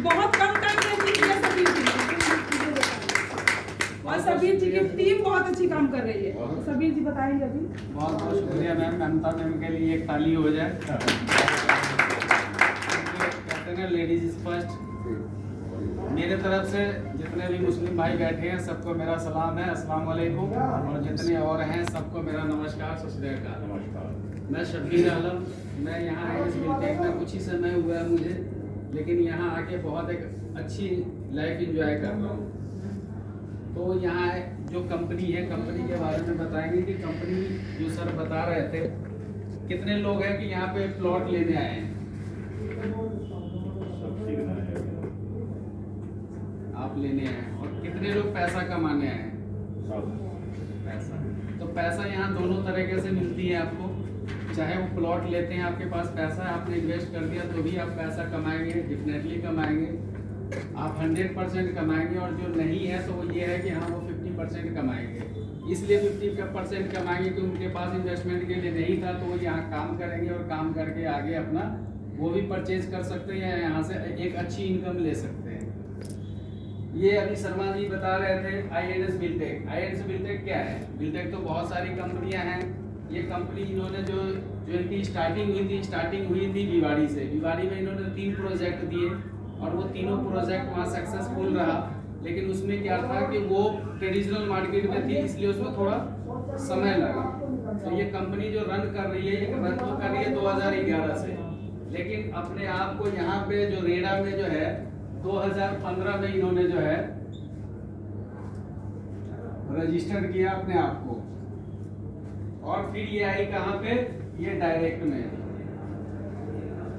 बहुत कम टाइम में अचीव किया सबीर जी ने, और सबीर जी की टीम बहुत अच्छी काम कर रही है। सबीर जी बताएंगे अभी। बहुत बहुत शुक्रिया मैम, ममता मैम के लिए एक ताली हो जाए। कहते हैं लेडीज इज फर्स्ट। मेरे तरफ से जितने भी मुस्लिम भाई बैठे हैं सबको मेरा सलाम है, अस्सलाम वालेकुम, और जितने और हैं सबको मेरा नमस्कार, सत श्री अकाल। मैं शब्बीर आलम, मैं यहाँ आईएनएस बिल्टेक में कुछ ही समय हुआ है मुझे, लेकिन यहाँ आके बहुत एक अच्छी लाइफ एंजॉय कर रहा हूँ। तो यहाँ जो कंपनी है, कंपनी के बारे में बताएंगे कि कंपनी जो सर बता रहे थे, कितने लोग हैं कि यहाँ पे प्लॉट लेने आए हैं? आप लेने आए हैं। और कितने लोग पैसा कमाने आए हैं? पैसा। तो पैसा यहाँ दोनों तरीके से मिलती है आपको, चाहे वो प्लॉट लेते हैं, आपके पास पैसा है, आपने इन्वेस्ट कर दिया तो भी आप पैसा कमाएंगे, डेफिनेटली कमाएंगे, आप 100% कमाएंगे। और जो नहीं है तो वो ये है कि हाँ वो 50% कमाएंगे। इसलिए 50% कमाएंगे कि उनके पास इन्वेस्टमेंट के लिए नहीं था, तो वो यहाँ काम करेंगे और काम करके आगे अपना वो भी परचेज कर सकते हैं या यहाँ से एक अच्छी इनकम ले सकते हैं। ये अभी शर्मा जी बता रहे थे आईएनएस बिल्टेक। आईएनएस बिल्टेक क्या है? बिल्टेक तो बहुत सारी कंपनियां हैं। ये कंपनी इन्होंने जो इनकी स्टार्टिंग हुई थी भिवाड़ी से। भिवाड़ी में इन्होंने 3 प्रोजेक्ट दिए और वो तीनों प्रोजेक्ट वहाँ सक्सेसफुल रहा, लेकिन उसमें क्या था कि वो ट्रेडिशनल मार्केट में थी, इसलिए उसमें थोड़ा समय लगा। तो ये कंपनी जो रन कर रही है, ये रन तो कर रही है 2011 से, लेकिन अपने आप को यहाँ पे जो रेडा में जो है 2015 में इन्होंने जो है रजिस्टर किया अपने आप को। और फिर ये आई कहाँ पे? ये डायरेक्ट में,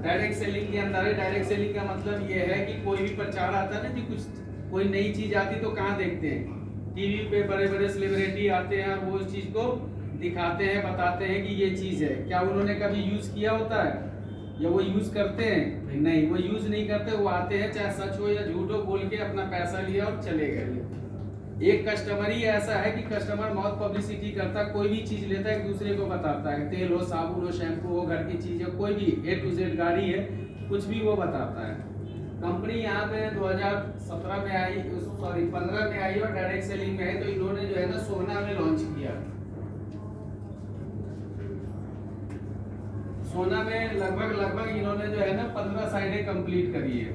डायरेक्ट सेलिंग के अंदर है। डायरेक्ट सेलिंग का मतलब ये है कि कोई भी प्रचार आता है ना, कि कुछ कोई नई चीज आती तो कहाँ देखते हैं? टीवी पे बड़े बड़े सेलिब्रिटी आते हैं और वो उस चीज को दिखाते हैं, बताते हैं कि ये चीज है। क्या उन्होंने कभी यूज किया होता है या वो यूज करते हैं? नहीं, वो यूज नहीं करते। वो आते हैं, चाहे सच हो या झूठ हो, बोल के अपना पैसा लिया और चले गए। एक कस्टमर ही ऐसा है कि कस्टमर बहुत पब्लिसिटी करता है, कोई भी चीज लेता है एक दूसरे को बताता है, तेल हो, साबुन हो, शैम्पू हो, घर की चीज हो, कोई भी A to Z गाड़ी है, कुछ भी वो बताता है। कंपनी यहाँ पे 2017 में आई, 15 में आई और डायरेक्ट सेलिंग में आई। तो इन्होंने जो है ना सोना में लॉन्च किया। सोना में लगभग इन्होंने जो है ना 15 साइडें कंप्लीट करी है,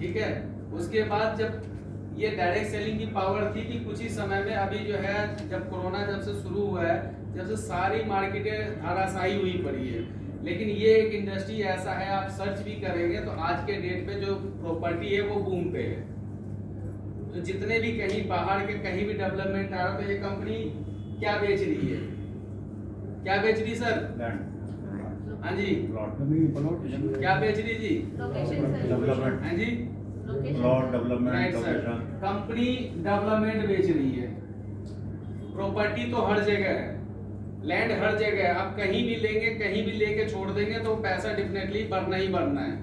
ठीक है। उसके बाद जब ये डायरेक्ट सेलिंग की पावर थी कि कुछ ही समय में, अभी जो है जब कोरोना जब से शुरू हुआ है, जब से सारी मार्केटें धाराशायी हुई पड़ी है, लेकिन ये एक इंडस्ट्री ऐसा है, आप सर्च भी करेंगे तो आज के डेट पे जो प्रॉपर्टी है वो बूम पे है। तो जितने भी कहीं बाहर के कहीं भी डेवलपमेंट आ रहा, तो ये कंपनी क्या बेच रही है? क्या बेच रही सर? हाँ जी, क्या बेच रही जी? डेवलपमेंट। हाँ जी, प्लॉट डेवलपमेंट, कंपनी डेवलपमेंट बेच रही है। प्रॉपर्टी तो हर जगह है, लैंड हर जगह है। आप कहीं भी लेंगे, कहीं भी लेके छोड़ देंगे तो पैसा डेफिनेटली बढ़ना ही बढ़ना है।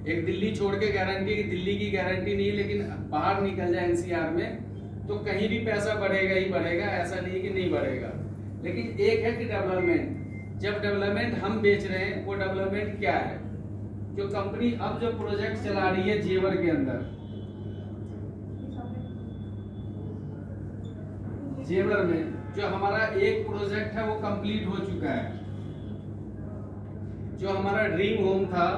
एक दिल्ली छोड़ के गारंटी, दिल्ली की गारंटी नहीं, लेकिन बाहर निकल जाए एनसीआर में तो कहीं भी पैसा बढ़ेगा ही बढ़ेगा, ऐसा नहीं कि नहीं बढ़ेगा। लेकिन एक है कि डेवलपमेंट, जब डेवलपमेंट हम बेच रहे हैं, वो डेवलपमेंट क्या है? जो कंपनी अब जो प्रोजेक्ट चला रही है जेवर के अंदर, जेवर में जो हमारा एक प्रोजेक्ट है वो कंप्लीट हो चुका है। जो हमारा ड्रीम होम था,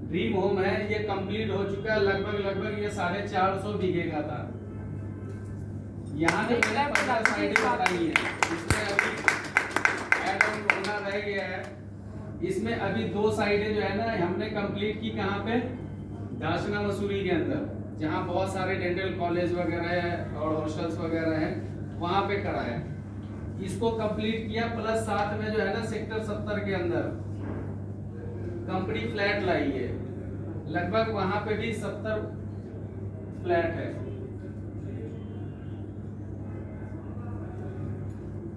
ड्रीम होम है, ये कंप्लीट हो चुका है। लगभग ये 450 बीघे का था। यहाँ पे मैंने 15 साइडें बताई है, इसमें अभी ऐड ऑन होना रह गया है। इसमें अभी 2 साइडें जो है ना हमने कंप्लीट की। कहाँ पे? दाशना मसूरी के अंदर, जहाँ बहुत सारे डेंटल कॉलेज वगैरह है और हॉस्टल्स वगैरह हैं, वहाँ पे करा है। इसको कंप्लीट किया, प्लस साथ में जो है ना सेक्टर 70 के अंदर कंपनी फ्लैट लाई है। लगभग वहां पे भी 70 फ्लैट है,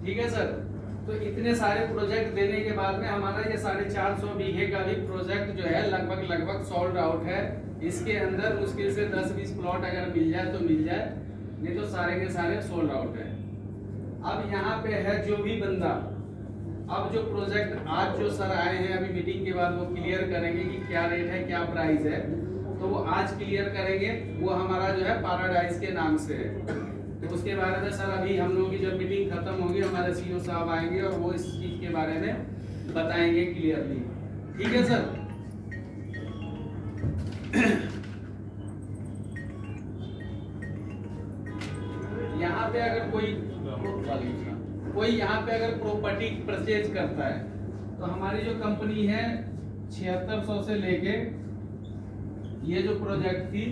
ठीक है सर। तो इतने सारे प्रोजेक्ट देने के बाद में हमारा ये 450 बीघे का भी प्रोजेक्ट जो है लगभग सोल्ड आउट है। इसके अंदर मुश्किल से 10-20 प्लॉट अगर मिल जाए तो मिल जाए, नहीं तो सारे के सारे सोल्ड आउट है। अब यहाँ पे है जो भी बंदा, अब जो प्रोजेक्ट आज जो सर आए हैं अभी मीटिंग के बाद वो क्लियर करेंगे कि क्या रेट है क्या प्राइस है, तो वो आज क्लियर करेंगे। वो हमारा जो है पैराडाइज के नाम से है, तो उसके बारे में सर अभी हम लोगों की जब मीटिंग खत्म होगी हमारे सीईओ साहब आएंगे और वो इस चीज के बारे में बताएंगे क्लियरली। ठीक है सर। यहाँ पे अगर कोई यहाँ पे अगर प्रॉपर्टी परचेज करता है तो हमारी जो कंपनी है 7600 से लेके ये जो प्रोजेक्ट थी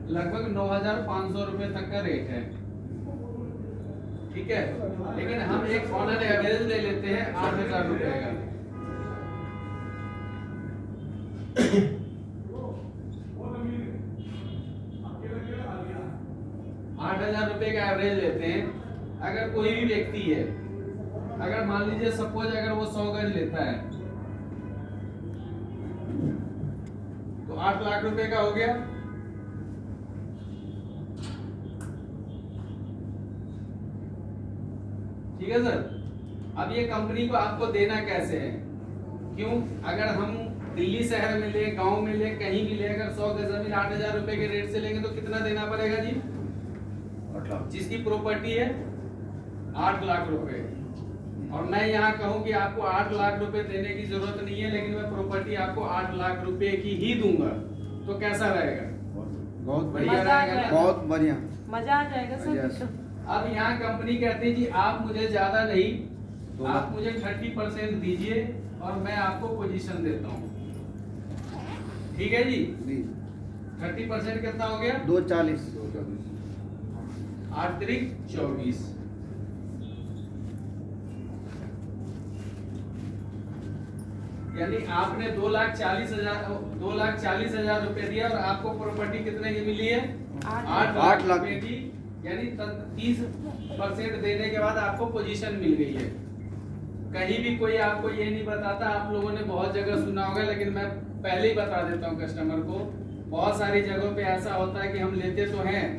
लगभग 9500 रुपए तक का रेट है। ठीक है, लेकिन हम एक ऑनर एवरेज ले लेते हैं 8000 रुपए का। 8000 रुपए का एवरेज लेते हैं। अगर कोई भी व्यक्ति है, अगर मान लीजिए सपोज अगर वो 100 गज लेता है तो 8 लाख रुपए का हो गया। ठीक है सर। अब ये कंपनी को आपको देना कैसे है? क्यों? अगर हम दिल्ली शहर में ले, गांव में ले, कहीं भी ले, अगर 100 गज जमीन 8000 रुपए के रेट से लेंगे तो कितना देना पड़ेगा जी? 8 लाख। जिसकी प्रॉपर्टी है 8 लाख रुपए। और मैं यहाँ कहूँ कि आपको 8 लाख रुपए देने की जरूरत नहीं है, लेकिन मैं प्रॉपर्टी आपको 8 लाख रुपए की ही दूंगा, तो कैसा रहेगा? बहुत बढ़िया रहेगा। बहुत बढ़िया, मजा आ जाएगा सर। अब यहाँ कंपनी कहती है जी आप मुझे ज्यादा नहीं, आप मुझे 30% दीजिए और मैं आपको पोजीशन देता हूँ। ठीक है जी। 30% कितना हो गया? 240। 8 त्रिक 24। यानी आपने 2,40,000 रुपए दिया और आपको प्रॉपर्टी कितने की मिली है? 8 लाख रुपए की। यानी 30% देने के बाद आपको पोजीशन मिल गई है। कहीं भी कोई आपको ये नहीं बताता, आप लोगों ने बहुत जगह सुना होगा, लेकिन मैं पहले ही बता देता हूँ कस्टमर को। बहुत सारी जगहों पे ऐसा होता है कि हम लेते तो हैं,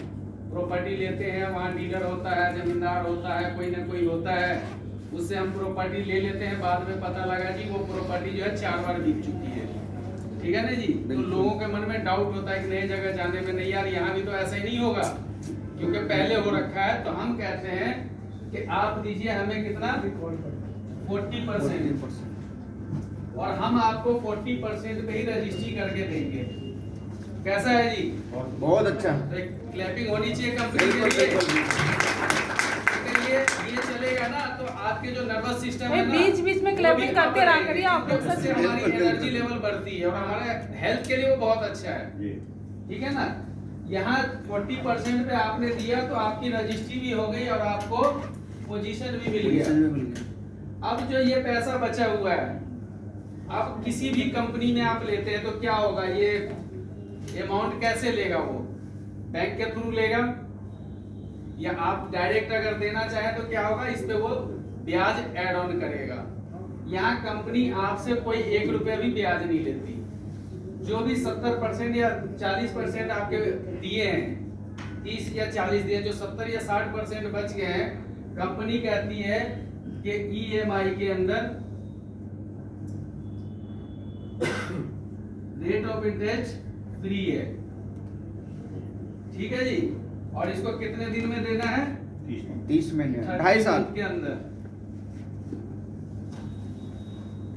प्रॉपर्टी लेते हैं, वहाँ डीलर होता है, जमींदार होता है, कोई ना कोई होता है, उससे हम प्रॉपर्टी ले लेते हैं। बाद में पता लगा कि वो प्रॉपर्टी जो है 4 बार बिक चुकी है। ठीक है ना जी। तो लोगों के मन में डाउट होता है कि नई जगह जाने में, नहीं यार यहाँ भी तो ऐसा ही नहीं होगा क्योंकि पहले हो रखा है। तो हम कहते हैं कि आप दीजिए हमें कितना? 40%, और हम आपको 40% पे ही रजिस्ट्री करके देंगे। कैसा है जी? बहुत अच्छा। तो क्लैपिंग होनी चाहिए कंपनी के लिए। ये चलेगा ना तो आपके जो नर्वस सिस्टम है ना, बीच बीच में क्लैपिंग करते रहा करिए आप लोग। उससे हमारी एनर्जी लेवल बढ़ती है और हमारे हेल्थ के लिए वो बहुत अच्छा है। ठीक है ना। यहाँ 40% पे आपने दिया तो आपकी रजिस्ट्री भी हो गई और आपको पोजीशन भी मिल गया। अब जो ये पैसा बचा हुआ है, अब किसी भी कंपनी में आप लेते हैं तो क्या होगा? ये अमाउंट कैसे लेगा? वो बैंक के थ्रू लेगा या आप डायरेक्ट अगर देना चाहे तो क्या होगा? इस पे वो ब्याज ऐड ऑन करेगा। यहाँ कंपनी आपसे कोई 1 रुपया भी ब्याज नहीं लेती। जो भी 70% या 40% आपके दिए हैं, 30 या 40 दिए, जो 70 या 60% बच गए हैं, कंपनी कहती है कि EMI के अंदर रेट ऑफ इंटरेस्ट फ्री है। ठीक है जी। और इसको कितने दिन में देना है? 30 महीने, 2.5 साल के अंदर।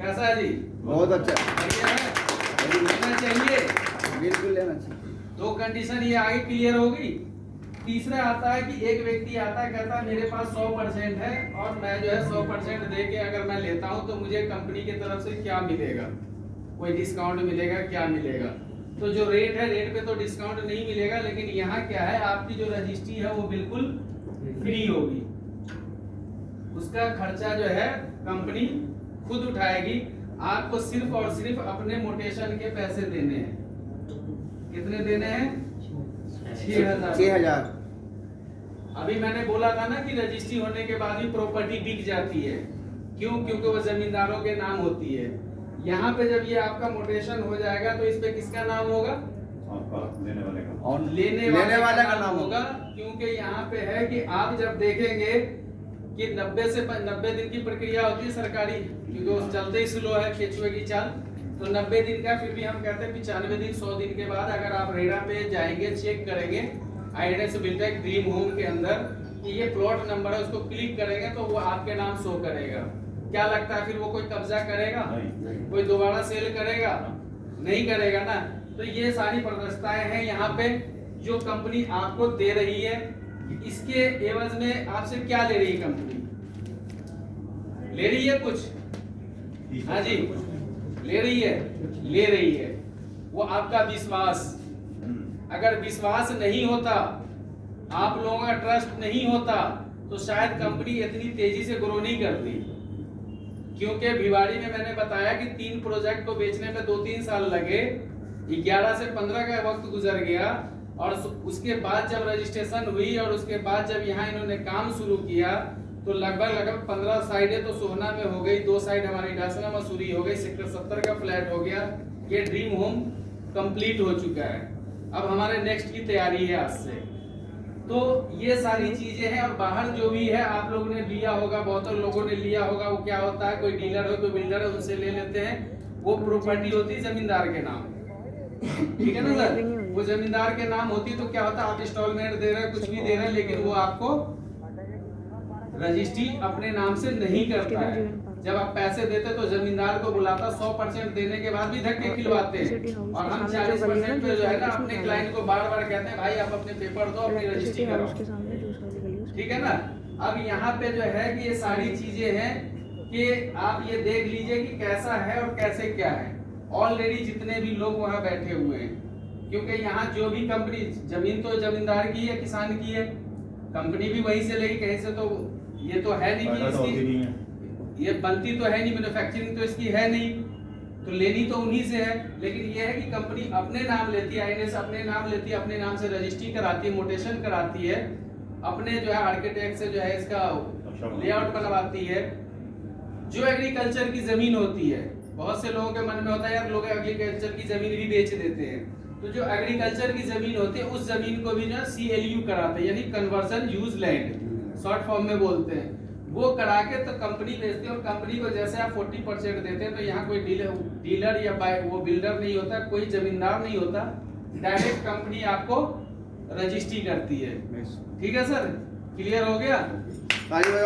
कैसा है जी? बहुत अच्छा। बढ़िया है, लेना चाहिए, बिल्कुल लेना चाहिए। 2 कंडीशन ये आगे क्लियर होगी। तीसरा आता है कि एक व्यक्ति आता है, कहता है मेरे पास 100% है और मैं जो है 100% दे के अगर मैं लेता हूं तो मुझे कंपनी की तरफ से क्या मिलेगा? कोई डिस्काउंट मिलेगा? क्या मिलेगा? तो जो रेट है, रेट पे तो डिस्काउंट नहीं मिलेगा, लेकिन यहाँ क्या है, आपकी जो रजिस्ट्री है वो बिल्कुल फ्री होगी। उसका खर्चा जो है कंपनी खुद उठाएगी। आपको सिर्फ और सिर्फ अपने मोटेशन के पैसे देने हैं। कितने देने हैं? 6,000। अभी मैंने बोला था ना कि रजिस्ट्री होने के बाद भी प्रॉपर्टी बिक जाती है। क्यों? क्योंकि वो जमींदारों के नाम होती है। यहाँ पे जब ये आपका मोटेशन हो जाएगा तो इस पे किसका नाम होगा? आपका लेने वाले का। और लेने वाले का नाम होगा। क्योंकि यहाँ पे है कि आप जब देखेंगे कि 90 दिन की प्रक्रिया होती है सरकारी, क्योंकि वो चलते ही स्लो है केचुए की चाल। तो 90 दिन का, फिर भी हम कहते हैं 95 दिन 100 दिन के बाद अगर आप रेरा पे जाएंगे, चेक करेंगे आईडेंस बिल्टेक ड्रीम होम के अंदर कि ये प्लॉट नंबर है, उसको क्लिक करेंगे तो वो आपके नाम शो करेगा। क्या लगता है फिर वो कोई कब्जा करेगा? कोई दोबारा सेल करेगा? नहीं करेगा ना। तो ये सारी पारदर्शिताएं हैं यहाँ पे जो कंपनी आपको दे रही है। इसके एवज में आपसे क्या ले रही है कंपनी? ले रही है कुछ? हाँ जी, ले रही है वो आपका विश्वास। अगर विश्वास नहीं होता, आप लोगों का ट्रस्ट नहीं होता, तो शायद कंपनी इतनी तेजी से ग्रो नहीं करती। क्योंकि भिवाड़ी में मैंने बताया कि 3 प्रोजेक्ट को बेचने में 2-3 साल लगे, 11 से 15 का वक्त गुजर गया, और उसके बाद जब रजिस्ट्रेशन हुई और उसके बाद जब यहाँ इन्होंने काम शुरू किया तो लगभग 15 साइडें तो सोहना में हो गई, 2 साइड हमारी डासना मसूरी हो गई, सेक्टर 70 का फ्लैट हो गया। ये ड्रीम होम कंप्लीट हो चुका है। अब हमारे नेक्स्ट की तैयारी है आज से। तो ये सारी चीजें हैं। और बाहर जो भी है आप लोगों ने लिया होगा, बहुत लोगों ने लिया होगा, वो क्या होता है, कोई डीलर हो कोई बिल्डर है, उनसे ले लेते हैं। वो प्रॉपर्टी होती है जमींदार के नाम, ठीक है ना सर? वो जमींदार के नाम होती तो क्या होता, आप इंस्टॉलमेंट दे रहे हैं, कुछ भी दे रहे हैं, लेकिन वो आपको रजिस्ट्री अपने नाम से नहीं करता है। जब आप पैसे देते तो जमींदार को बुलाता, 100% देने के बाद भी धक्के खिलवाते हैं। और हम 40% पे जो है ना अपने क्लाइंट को बार बार कहते हैं भाई आप अपने पेपर दो, अपनी रजिस्ट्री कराओ, ठीक है ना। अब यहाँ पे जो है कि ये सारी चीजें हैं कि आप ये देख लीजिए कि कैसा है और कैसे क्या है। ऑलरेडी जितने भी लोग वहाँ बैठे हुए हैं, क्योंकि यहाँ जो भी कंपनी, जमीन तो जमींदार की है, किसान की है, कंपनी भी वहीं से लेगी, कहीं से तो ये तो है नहीं कि इसकी ये बनती तो है नहीं, मैन्युफैक्चरिंग तो इसकी है नहीं, तो लेनी तो उन्हीं से है। लेकिन ये है कि कंपनी अपने नाम लेती है, आईएनएस अपने नाम लेती है, अपने नाम से रजिस्ट्री कराती है, मोटेशन कराती है, अपने जो है आर्किटेक्ट से जो है इसका लेआउट बनवाती है। जो एग्रीकल्चर की जमीन होती है, बहुत से लोगों के मन में होता है यार लोग एग्रीकल्चर की जमीन भी बेच देते हैं, तो जो एग्रीकल्चर की जमीन होती है उस जमीन को भी जो CLU कराते हैं, यानी conversion use land short form में बोलते हैं। वो करा के तो कंपनी बेचती है, और कंपनी को जैसे आप 40% देते हैं तो यहाँ कोई डीलर या वो बिल्डर नहीं होता, कोई जमींदार नहीं होता, डायरेक्ट कंपनी आपको रजिस्ट्री करती है। ठीक है सर, क्लियर हो गया?